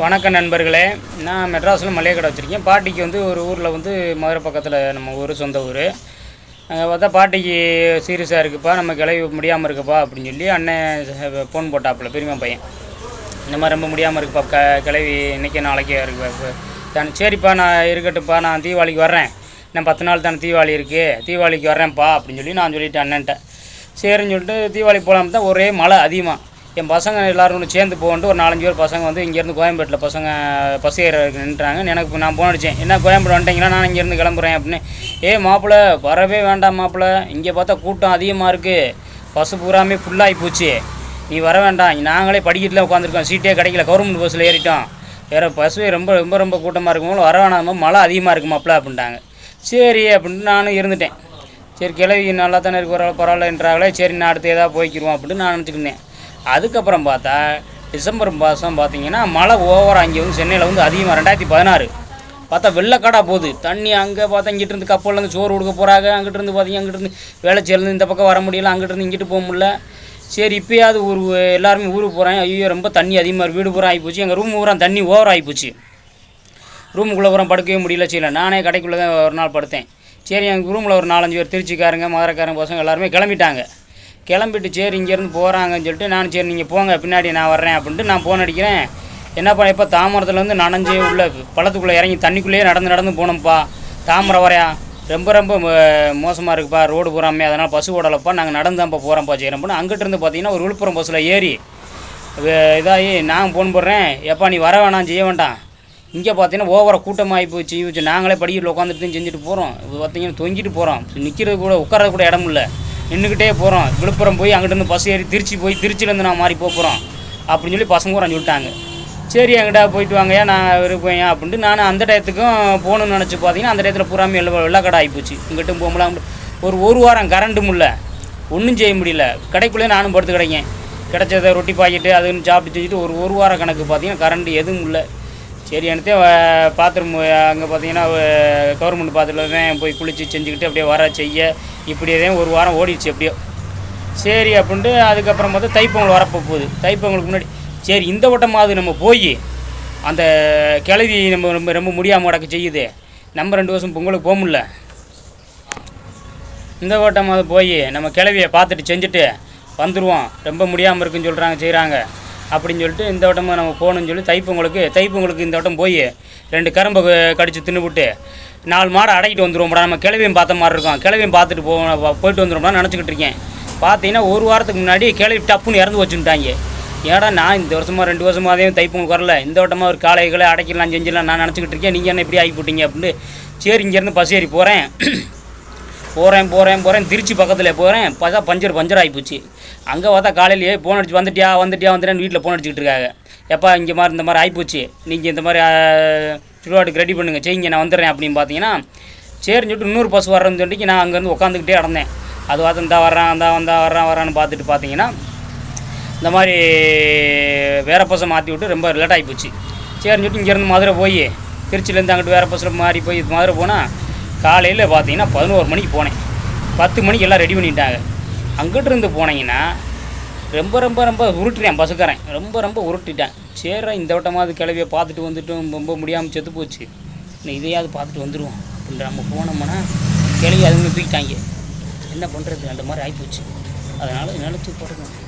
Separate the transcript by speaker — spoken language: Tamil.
Speaker 1: வணக்கம் நண்பர்களே. நான் மெட்ராஸில் மளிகை கடை வச்சுருக்கேன். பாட்டிக்கு வந்து ஒரு ஊரில் வந்து மதுரை பக்கத்தில் நம்ம ஊர் சொந்த ஊர். அங்கே பார்த்தா பாட்டிக்கு சீரியஸாக இருக்குப்பா, நம்ம கிளவி முடியாமல் இருக்குப்பா அப்படின்னு சொல்லி அண்ணன் ஃபோன் போட்டாப்புல, பெரியம்மா பையன். இந்த மாதிரி ரொம்ப முடியாமல் இருக்குப்பா, கிளவி இன்றைக்கி நாளைக்கே இருக்குப்பா. சரிப்பா, நான் இருக்கட்டும்ப்பா, நான் தீபாவளிக்கு வர்றேன், நான் 10 நாள் தானே தீபாவளி இருக்குது, தீபாவளிக்கு வர்றேன்ப்பா அப்படின்னு சொல்லி நான் சொல்லிவிட்டேன் அண்ணன்ட்ட. சரின்னு சொல்லிட்டு தீபாவளி போகலான்னு தான் ஒரே மழை அதிகமாக. என் பசங்க எல்லோரும் ஒன்று சேர்ந்து போகன்ட்டு ஒரு 4-5 பேர் பசங்க வந்து இங்கேருந்து கோயம்பேட்டில் பசங்க பஸ் ஏறதுக்கு நின்றுறாங்க. எனக்கு நான் ஃபோன் அடித்தேன், என்ன கோயம்பேடு வந்துட்டீங்களா, நான் இங்கேருந்து கிளம்புறேன் அப்படின்னு. மாப்பிள்ளை வரவே வேண்டாம் மாப்பிள்ளை, இங்கே பார்த்தா கூட்டம் அதிகமாக இருக்குது, பஸ்ஸு பூராமே ஃபுல்லாகி போச்சு, நீ வர வேண்டாம், நாங்களே படிக்கட்டில் உட்காந்துருக்கோம், சீட்டே கிடைக்கல, கவர்மெண்ட் பஸ்ஸில் ஏறிட்டோம், வேறு பஸ்ஸு ரொம்ப ரொம்ப ரொம்ப கூட்டமாக இருக்கும்போது வர வேணாம், மழை அதிகமாக இருக்குது மாப்பிள்ளை அப்படின்ட்டாங்க. சரி அப்படின்ட்டு நானும் இருந்துட்டேன். சரி கிளவி நல்லா தானே இருக்கு, பரவாயில்லன்றாங்களே, சரி நான் அடுத்து ஏதாவது போய்க்கிடுவோம் அப்படின்னு நான் நினச்சிக்கிட்டேன். அதுக்கப்புறம் பார்த்தா டிசம்பர் மாதம் பார்த்திங்கன்னா மழை ஓவராக இங்கே வந்து சென்னையில் வந்து அதிகமாக 2016 பார்த்தா வெள்ளக்காடாக போகுது தண்ணி. அங்கே பார்த்தா இங்கிட்டிருந்து கப்பல்லேருந்து சோறு கொடுக்க போகிறாங்க, அங்கிட்டிருந்து பார்த்தீங்கன்னா அங்கிட்டிருந்து வேலைச்சேர்ந்து இந்த பக்கம் வர முடியல, அங்கிட்டிருந்து இங்கிட்டு போக முடியல. சரி இப்போயாவது எல்லாருமே ஊருக்கு போகிறாங்க, ஐயோ ரொம்ப தண்ணி அதிகமாக இருக்குது, வீடு பூரா ஆகிப்போச்சு, எங்கள் ரூம் பூரா தண்ணி ஓவர் ஆகிப்போச்சு, ரூமுக்குள்ளே பூரா படுக்கவே முடியல. சரி நானே கடைக்குள்ளே தான் ஒரு நாள் படுத்தேன். சரி எங்கள் ரூமில் ஒரு 4-5 பேர் திருச்சிக்காரங்க மதுரைக்காரங்க பசங்க எல்லாருமே கிளம்பிட்டாங்க. கிளம்பிட்டு சரி இங்கேருந்து போகிறாங்கன்னு சொல்லிட்டு நான் சரி நீங்கள் போங்க பின்னாடி நான் வர்றேன் அப்படின்ட்டு நான் ஃபோன் அடிக்கிறேன். என்னப்பா இப்போ தாமரத்துலேருந்து நனைஞ்சு உள்ள பள்ளத்துக்குள்ளே இறங்கி தண்ணிக்குள்ளேயே நடந்து போனோம்ப்பா, தாமரை வரையா ரொம்ப ரொம்ப மோசமாக இருக்குப்பா, ரோடு போகிறாமே, அதனால் பஸ் ஓடலப்பா, நாங்கள் நடந்து தான்ப்பா போகிறோம்ப்பா செய்கிறோம்னு. அங்கிட்டிருந்து பார்த்தீங்கன்னா ஒரு விழுப்புரம் பஸ்ஸில் ஏறி இதாகி நான் ஃபோன் போடுறேன், எப்பா நீ வர வேணாம் செய்ய வேண்டாம், இங்கே பார்த்தீங்கன்னா ஓவராக கூட்டமாகி போச்சு, நாங்களே படிக்கட்டில் உட்காந்துட்டு செஞ்சுட்டு போகிறோம், பார்த்தீங்கன்னா தொங்கிட்டு போகிறோம், நிற்கிறது கூட உட்காரது கூட இடம் இல்லை, நின்றுக்கிட்டே போகிறோம், விழுப்புரம் போய் அங்கிட்டிருந்து பஸ் ஏறி திருச்சி போய் திருச்சியிலேருந்து நான் மாறி போகிறோம் அப்படின்னு சொல்லி பசங்க கூட சொல்லிட்டாங்க. சரி என்கிட்ட போயிட்டு வாங்கயா நான் இருப்பேன் அப்படின்ட்டு நான் அந்த டயத்துக்கும் போகணுன்னு நினச்சி பார்த்தீங்கன்னா அந்த டயத்தில் பூராமே வெள்ளக்கடை ஆகிப்போச்சு. இங்கிட்டும் போகலாம் ஒரு வாரம் கரண்ட்டும் இல்லை, ஒன்றும் செய்ய முடியல, கடைக்குள்ளே நானும் படுத்து கிடைக்கேன், கிடச்சதை ரொட்டி பாக்கெட்டு அதுன்னு சாப்பிட்டு செஞ்சுட்டு ஒரு வாரம் கணக்கு பார்த்தீங்கன்னா கரண்ட் எதுவும் இல்லை. சரி எனக்கு பாத்ரூம் அங்கே பார்த்தீங்கன்னா கவர்மெண்ட் பாத்ரூமில் தான் போய் குளித்து செஞ்சுக்கிட்டு அப்படியே வர செய்ய இப்படியே தான் ஒரு வாரம் ஓடிடுச்சு எப்படியோ. சரி அப்படின்ட்டு அதுக்கப்புறம் பார்த்தா தைப்பொங்கல் வரப்போ போகுது. தைப்பொங்கலுக்கு முன்னாடி சரி இந்த வட்டமாவது நம்ம போய் அந்த கிளவி நம்ம ரொம்ப ரொம்ப முடியாமல் கிடக்க செய்யுது, நம்ம 2 வருஷம் பொங்கலுக்கு போக முடியல, இந்த வட்டமாவது போய் நம்ம கிளவியை பார்த்துட்டு செஞ்சுட்டு வந்துடுவோம், ரொம்ப முடியாமல் இருக்குன்னு சொல்கிறாங்க செய்கிறாங்க அப்படின்னு சொல்லிட்டு இந்த வட்டமாக நம்ம போகணுன்னு சொல்லி தைப்பொங்கலுக்கு இந்த வட்டம் போய் 2 கரும்பை கடித்து தின்னுவிட்டு 4 மாடை அடக்கிட்டு வந்துடுவோம்டா, நம்ம கிளவியும் பார்த்த மாதிரி இருக்கும், கிளவியும் பார்த்துட்டு போயிட்டு வந்துடும்டா நினச்சிக்கிட்டு இருக்கேன். பார்த்தீங்கன்னா ஒரு வாரத்துக்கு முன்னாடி கிளவி டப்புன்னு இறந்து வச்சுட்டாங்க. ஏடா நான் இந்த வருஷமாக 2 வருஷமாகவே தைப்பொங்கல் வரல, இந்த வட்டமாக ஒரு காளைகளை அடைக்கலாம் செஞ்சிடலாம் நான் நினச்சிக்கிட்டு இருக்கேன், நீங்கள் என்ன இப்படி ஆகி போட்டீங்க அப்படின்னு. சரி இங்கேருந்து பஸ் ஏறி போகிறேன் திருச்சி பக்கத்தில் போகிறேன், பார்த்தா பஞ்சர் ஆகிப்போச்சு. அங்கே பார்த்தா காலையிலேயே ஃபோன் அடிச்சு வந்துட்டேன்னு வீட்டில் ஃபோன் அடிச்சுக்கிட்டு இருக்காங்க. எப்பா இந்த மாதிரி ஆகிப்போச்சு, நீங்கள் இந்த மாதிரி சுடுகாட்டுக்கு ரெடி பண்ணுங்கள் செய்யுங்க, நான் வந்துடுறேன் அப்படின்னு. பார்த்தீங்கன்னா சரின்னு சொல்லிட்டு இன்னொரு பஸ் வர்றேன்னு சொல்லிட்டு நான் அங்கேருந்து உட்காந்துக்கிட்டே இருந்தேன். அது பார்த்து இந்த வர்றான்னு பார்த்துட்டு பார்த்தீங்கன்னா இந்த மாதிரி வேறு பஸ்ஸை மாற்றி விட்டு ரொம்ப லேட் ஆகிப்போச்சு. சரின்னு சொல்லிட்டு இங்கேருந்து மதுரை போய் திருச்சியிலேருந்து அங்கிட்டு வேறு பஸ்ஸில் மாறி போய் மதுரை போனால் காலையில் பார்த்தீங்கன்னா 11 மணிக்கு போனேன், 10 மணிக்கு எல்லாம் ரெடி பண்ணிட்டாங்க. அங்கிட்டு இருந்து போனீங்கன்னா ரொம்ப ரொம்ப ரொம்ப உருட்டுறேன், பஸ்ஸுக்காரன் ரொம்ப உருட்டிட்டேன். சரி இந்த வட்டமாவது கிளவியை பார்த்துட்டு வந்துட்டும் ரொம்ப முடியாமல் செத்து போச்சு, இதையாவது பார்த்துட்டு வந்துடுவோம் அப்படின்ற நம்ம போனோம்னா கிளவி அதுங்க தூக்கிட்டாங்க, என்ன பண்ணுறது, அந்த மாதிரி ஆகிப்போச்சு. அதனால் நினச்சி போட்டுக்கணும்.